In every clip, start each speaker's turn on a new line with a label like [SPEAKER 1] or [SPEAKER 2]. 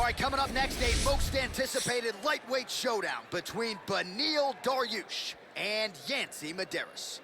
[SPEAKER 1] right, coming up next, a most anticipated lightweight showdown between Beneil Dariush and Yancy Medeiros.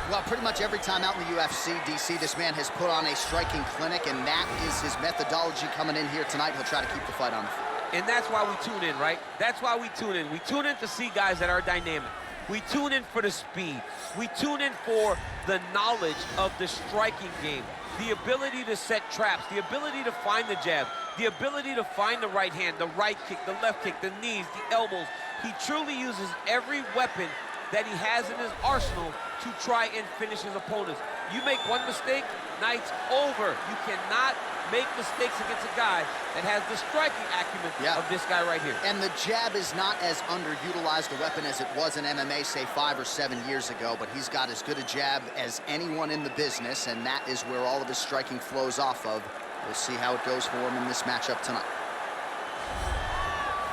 [SPEAKER 1] Well, pretty much every time out in the UFC, DC, this man has put on a striking clinic, and that is his methodology coming in here tonight. He'll try to keep the fight on the floor.
[SPEAKER 2] And that's why we tune in, right? That's why we tune in. We tune in to see guys that are dynamic. We tune in for the speed. We tune in for the knowledge of the striking game, the ability to set traps, the ability to find the jab, the ability to find the right hand, the right kick, the left kick, the knees, the elbows. He truly uses every weapon that he has in his arsenal to try and finish his opponents. You make one mistake, night's over. You cannot make mistakes against a guy that has the striking acumen of this guy right here.
[SPEAKER 1] And the jab is not as underutilized a weapon as it was in MMA, say 5 or 7 years ago, but he's got as good a jab as anyone in the business, and that is where all of his striking flows off of. We'll see how it goes for him in this matchup tonight.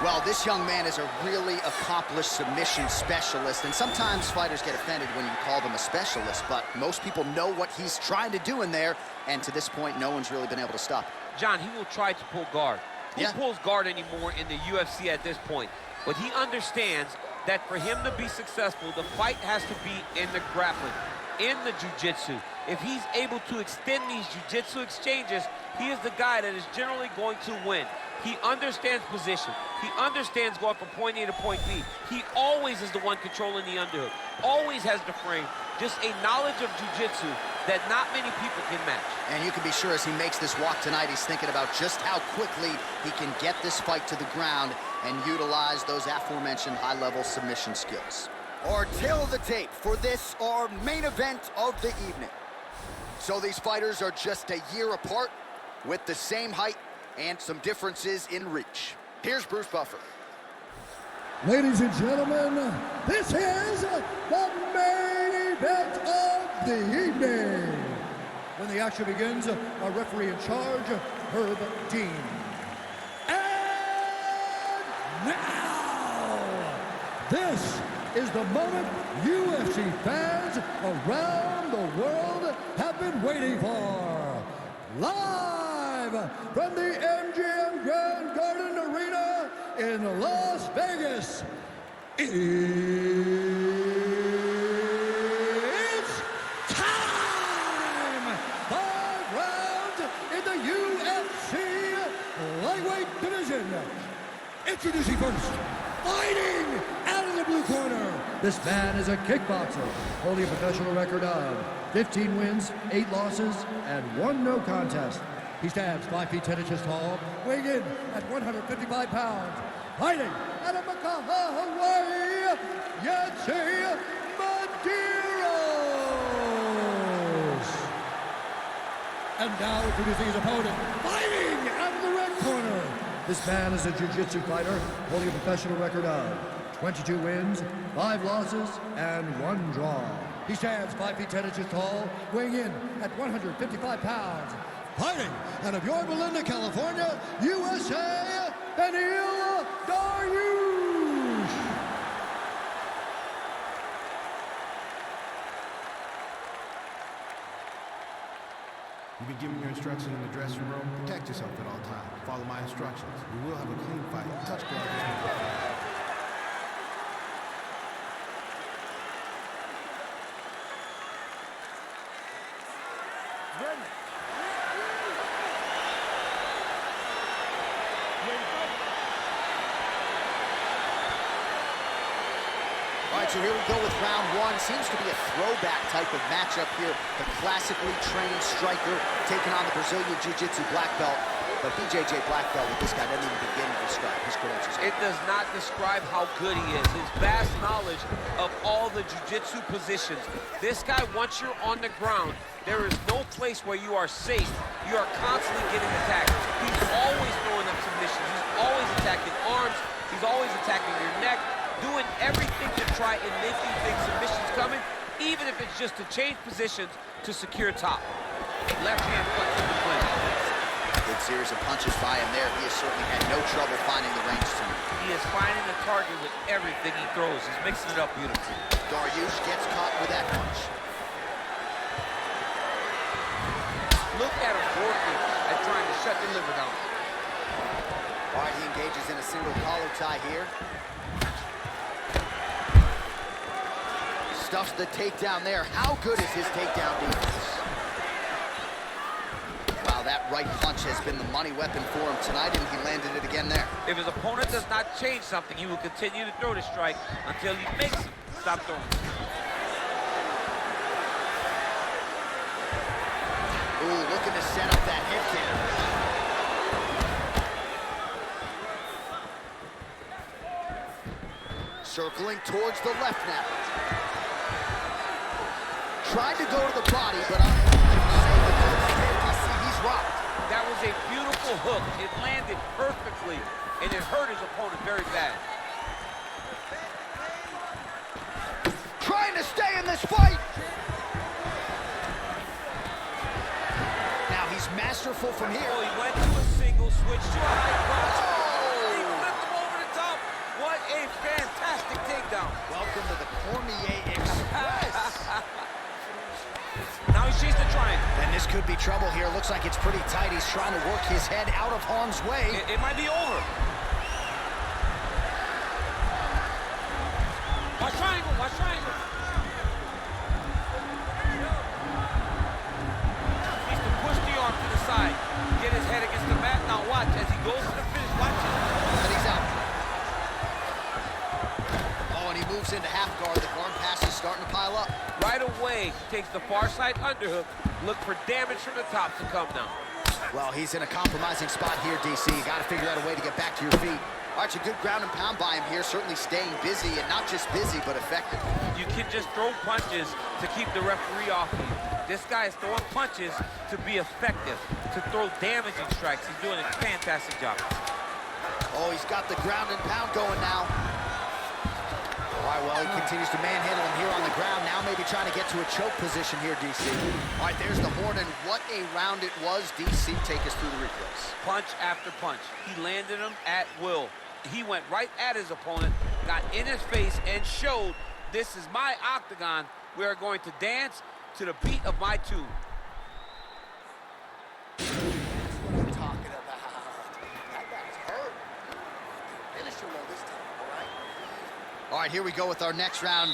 [SPEAKER 1] Well, this young man is a really accomplished submission specialist, and sometimes fighters get offended when you call them a specialist, but most people know what he's trying to do in there, and to this point, no one's really been able to stop him.
[SPEAKER 2] John, he will try to pull guard. Who pulls guard anymore in the UFC at this point? But he understands that for him to be successful, the fight has to be in the grappling, in the jiu-jitsu. If he's able to extend these jiu-jitsu exchanges, he is the guy that is generally going to win. He understands position. He understands going from point A to point B. He always is the one controlling the underhook. Always has the frame. Just a knowledge of jiu-jitsu that not many people can match.
[SPEAKER 1] And you can be sure as he makes this walk tonight, he's thinking about just how quickly he can get this fight to the ground and utilize those aforementioned high-level submission skills. Our tail of the tape for this, our main event of the evening. So these fighters are just a year apart with the same height and some differences in reach. Here's Bruce Buffer.
[SPEAKER 3] Ladies and gentlemen, this is the main event of the evening. When the action begins, our referee in charge, Herb Dean. And now, this is the moment UFC fans around the world have been waiting for. Live from the MGM Grand Garden Arena in Las Vegas, it's time! 5 rounds in the UFC lightweight division. Introducing first, fighting out of the blue corner. This man is a kickboxer, holding a professional record of 15 wins, 8 losses, and 1 no contest. He stands 5 feet 10 inches tall, weighing in at 155 pounds. Fighting out of Makaha, Hawaii, Yancy Medeiros. And now introducing his opponent, fighting out of the red corner. This man is a jiu-jitsu fighter, holding a professional record of 22 wins, 5 losses, and 1 draw. He stands 5 feet 10 inches tall, weighing in at 155 pounds. Fighting out of Yorba Linda, California, USA, Beneil Dariush.
[SPEAKER 4] You've been given your instructions in the dressing room. Protect yourself at all times. Follow my instructions. We will have a clean fight. Touch gloves.
[SPEAKER 1] All right, so here we go with round 1. Seems to be a throwback type of matchup here. The classically trained striker taking on the Brazilian Jiu-Jitsu black belt. But BJJ black belt with this guy doesn't even begin to describe his credentials.
[SPEAKER 2] It does not describe how good he is. His vast knowledge of all the jiu-jitsu positions. This guy, once you're on the ground, there is no place where you are safe. You are constantly getting attacked. He's always throwing up submissions. He's always attacking arms. He's always attacking your neck. Doing everything to try and make you think submission's coming, even if it's just to change positions to secure top. Left hand flex to the clinch.
[SPEAKER 1] Good series of punches by him there. He has certainly had no trouble finding the range tonight.
[SPEAKER 2] He is finding the target with everything he throws. He's mixing it up beautifully.
[SPEAKER 1] Dariush gets caught with that punch.
[SPEAKER 2] Look at him working at trying to shut the liver down.
[SPEAKER 1] All right, he engages in a single collar tie here. Stuffs the takedown there. How good is his takedown defense? Wow, that right punch has been the money weapon for him tonight, and he landed it again there.
[SPEAKER 2] If his opponent does not change something, he will continue to throw the strike until he makes him stop throwing.
[SPEAKER 1] Ooh, looking to set up that hip kick. Circling towards the left now. Tried to go to the body, but he's rocked.
[SPEAKER 2] That was a beautiful hook. It landed perfectly, and it hurt his opponent very bad.
[SPEAKER 1] Trying to stay in this fight. Now he's masterful from here.
[SPEAKER 2] Oh, he went to a single, switch to a high cross. Oh! He flipped him over the top. What a fantastic takedown.
[SPEAKER 1] Welcome to the Cormier Express.
[SPEAKER 2] Now he sees the triangle.
[SPEAKER 1] And this could be trouble here. Looks like it's pretty tight. He's trying to work his head out of harm's way.
[SPEAKER 2] It might be over. Watch triangle, watch triangle. Needs to push the arm to the side. Get his head against the mat. Now watch as he goes to the finish. Watch it.
[SPEAKER 1] And he's out. Oh, and he moves into half guard. The guard pass is starting to pile up.
[SPEAKER 2] Right away, takes the far side underhook. Look for damage from the top to come now.
[SPEAKER 1] Well, he's in a compromising spot here, DC. You got to figure out a way to get back to your feet. All right, a good ground and pound by him here, certainly staying busy, and not just busy, but effective.
[SPEAKER 2] You can just throw punches to keep the referee off you. This guy is throwing punches to be effective, to throw damaging strikes. He's doing a fantastic job.
[SPEAKER 1] Oh, he's got the ground and pound going now. All right, well, he continues to manhandle him here on the ground. Now maybe trying to get to a choke position here, DC. All right, there's the horn, and what a round it was. DC, take us through the replays.
[SPEAKER 2] Punch after punch. He landed him at will. He went right at his opponent, got in his face, and showed, this is my octagon. We are going to dance to the beat of my tune.
[SPEAKER 1] That's what I'm talking about. That guy's hurt. Finish him on this time, all right? All right, here we go with our next round.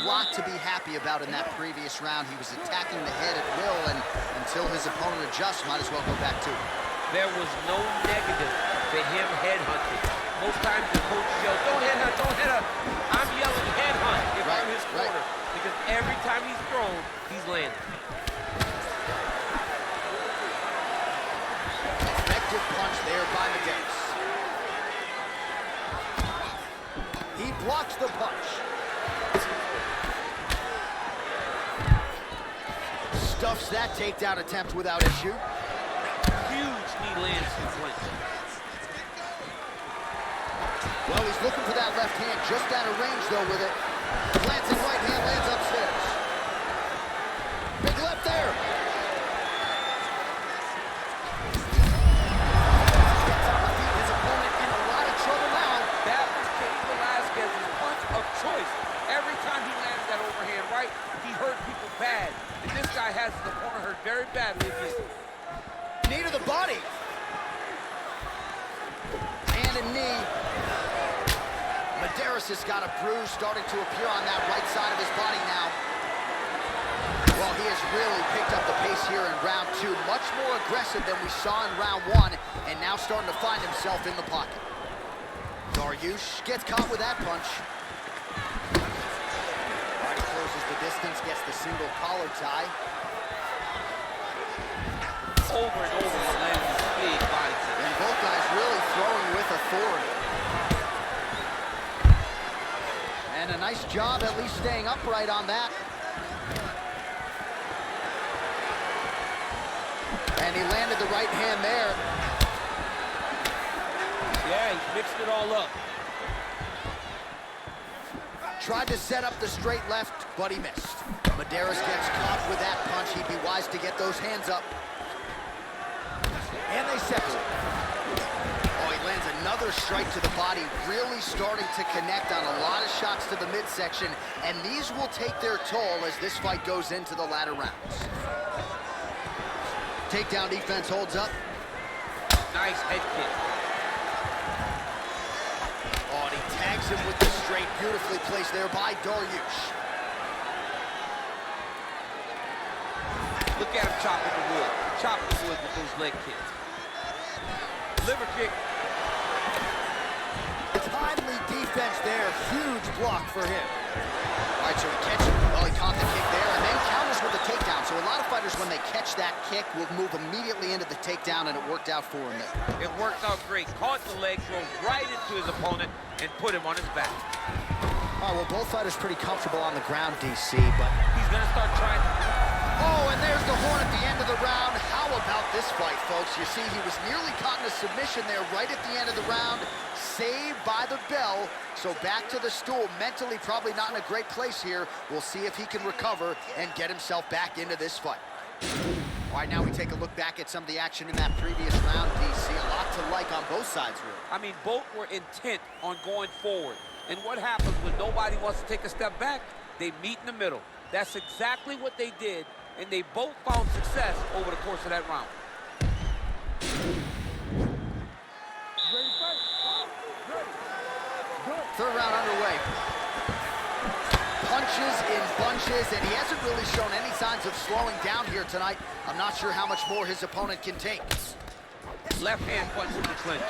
[SPEAKER 1] Lot to be happy about in that previous round. He was attacking the head at will, and until his opponent adjusts, might as well go back to it.
[SPEAKER 2] There was no negative to him headhunting. Most times the coach yells, don't headhunt, don't headhunt. I'm yelling headhunt if I'm his corner. Because every time he's thrown, he's landed.
[SPEAKER 1] Effective punch there by Medeiros. He blocks the punch. Stuffs that takedown attempt without issue.
[SPEAKER 2] Huge knee lands in clinch.
[SPEAKER 1] Well, he's looking for that left hand, just out of range, though, with it. Glancing right hand lands upstairs. Big left there. Gets on the feet. His opponent in a lot of trouble now.
[SPEAKER 2] That was Cain Velasquez's punch of choice. Every time he lands that overhand right, he hurt people bad. And this guy has his opponent hurt very badly.
[SPEAKER 1] Knee to the body. And a knee. Medeiros has got a bruise starting to appear on that right side of his body now. Well, he has really picked up the pace here in round two. Much more aggressive than we saw in round one, and now starting to find himself in the pocket. Dariush gets caught with that punch. Right, he closes the distance, gets the single collar tie.
[SPEAKER 2] Over and over, he lands his big body.
[SPEAKER 1] And both guys really throwing with authority. And a nice job at least staying upright on that. And he landed the right hand there.
[SPEAKER 2] Yeah, he's mixed it all up.
[SPEAKER 1] Tried to set up the straight left, but he missed. Medeiros gets caught with that punch. He'd be wise to get those hands up. And they separate. Oh, he lands another strike to the body, really starting to connect on a lot of shots to the midsection, and these will take their toll as this fight goes into the latter rounds. Takedown defense holds up.
[SPEAKER 2] Nice head kick.
[SPEAKER 1] Oh, and he tags him with the straight, beautifully placed there by Dariush.
[SPEAKER 2] Look at him chopping the wood. Chopping the wood with those leg kicks. Liver kick.
[SPEAKER 1] Timely defense there, huge block for him. All right, so he catches him. Well, he caught the kick there and then counters with a takedown. So a lot of fighters, when they catch that kick, will move immediately into the takedown, and it worked out for him there.
[SPEAKER 2] It worked out great. Caught the leg, drove right into his opponent, and put him on his back.
[SPEAKER 1] All right, well, both fighters pretty comfortable on the ground, DC, but...
[SPEAKER 2] He's gonna start trying to...
[SPEAKER 1] Oh, and there's the horn at the end of the round. How about this fight, folks? You see, he was nearly caught in a submission there right at the end of the round. Saved by the bell. So back to the stool. Mentally, probably not in a great place here. We'll see if he can recover and get himself back into this fight. All right, now we take a look back at some of the action in that previous round, DC. A lot to like on both sides, really.
[SPEAKER 2] I mean, both were intent on going forward. And what happens when nobody wants to take a step back? They meet in the middle. That's exactly what they did, and they both found success over the course of that round.
[SPEAKER 1] Third round underway. Punches in bunches, and he hasn't really shown any signs of slowing down here tonight. I'm not sure how much more his opponent can take.
[SPEAKER 2] Left hand punch in the clinch.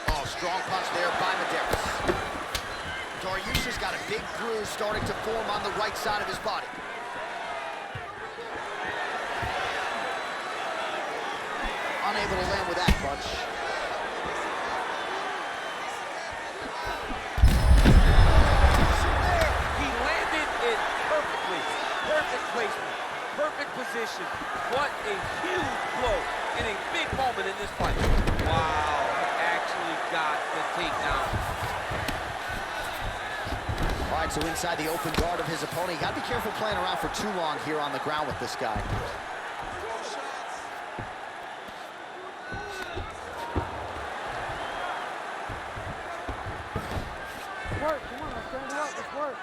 [SPEAKER 1] Oh, strong punch there by Medeiros. Dariush has got a big bruise starting to form on the right side of his body. Unable to land with that punch.
[SPEAKER 2] He landed it perfectly. Perfect placement. Perfect position. What a huge blow in a big moment in this fight. Wow, he actually got the takedown.
[SPEAKER 1] All right, so inside the open guard of his opponent. You gotta be careful playing around for too long here on the ground with this guy.
[SPEAKER 5] Work, come on, let's stand it up, let's work.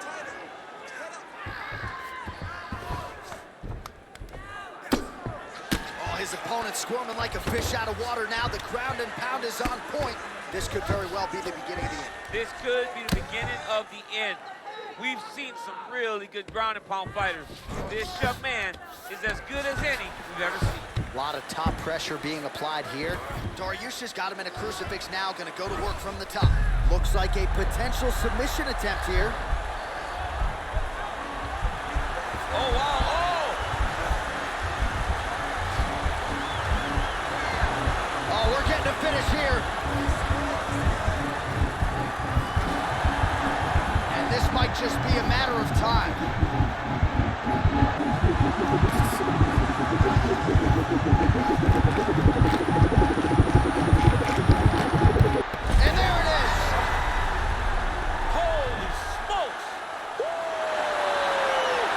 [SPEAKER 1] Oh, his opponent squirming like a fish out of water now. The ground and pound is on point. This could very well be the beginning of the end.
[SPEAKER 2] This could be the beginning of the end. We've seen some really good ground and pound fighters. This young man is as good as any we've ever seen.
[SPEAKER 1] A lot of top pressure being applied here. Dariush has got him in a crucifix now, gonna go to work from the top. Looks like a potential submission attempt here.
[SPEAKER 2] Oh, wow,
[SPEAKER 1] Oh, we're getting a finish here. And this might just be a matter of time. And there it is.
[SPEAKER 2] holy smokes!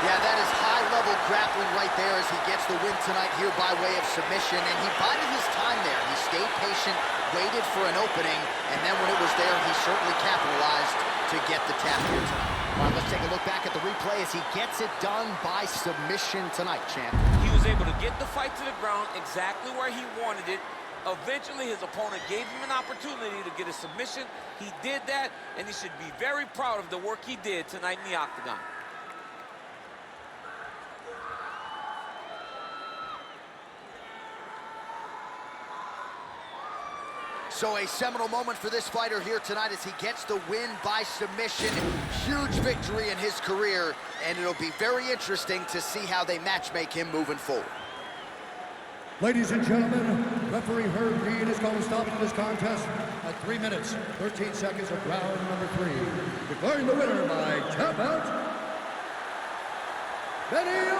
[SPEAKER 1] Yeah, that is high-level grappling right there as he gets the win tonight here by way of submission. And he bided his time there. He stayed patient, waited for an opening, and then when it was there, he certainly capitalized to get the tap here tonight. All right, let's take a look back at the replay as he gets it done by submission tonight, champ.
[SPEAKER 2] He was able to get the fight to the ground exactly where he wanted it. Eventually, his opponent gave him an opportunity to get a submission. He did that, and he should be very proud of the work he did tonight in the octagon.
[SPEAKER 1] So a seminal moment for this fighter here tonight as he gets the win by submission. Huge victory in his career, and it'll be very interesting to see how they matchmake him moving forward.
[SPEAKER 3] Ladies and gentlemen, referee Herb Reed is going to stop this contest at 3 minutes, 13 seconds of round number 3. Declaring the winner by tap out, Beneil.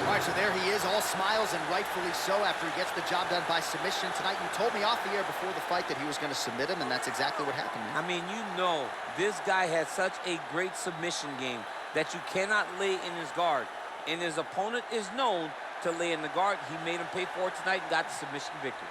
[SPEAKER 1] All right, so there he is, all smiles, and rightfully so after he gets the job done by submission tonight. You told me off the air before the fight that he was going to submit him, and that's exactly what happened.
[SPEAKER 2] I mean, you know, this guy has such a great submission game that you cannot lay in his guard. And his opponent is known to lay in the guard. He made him pay for it tonight and got the submission victory.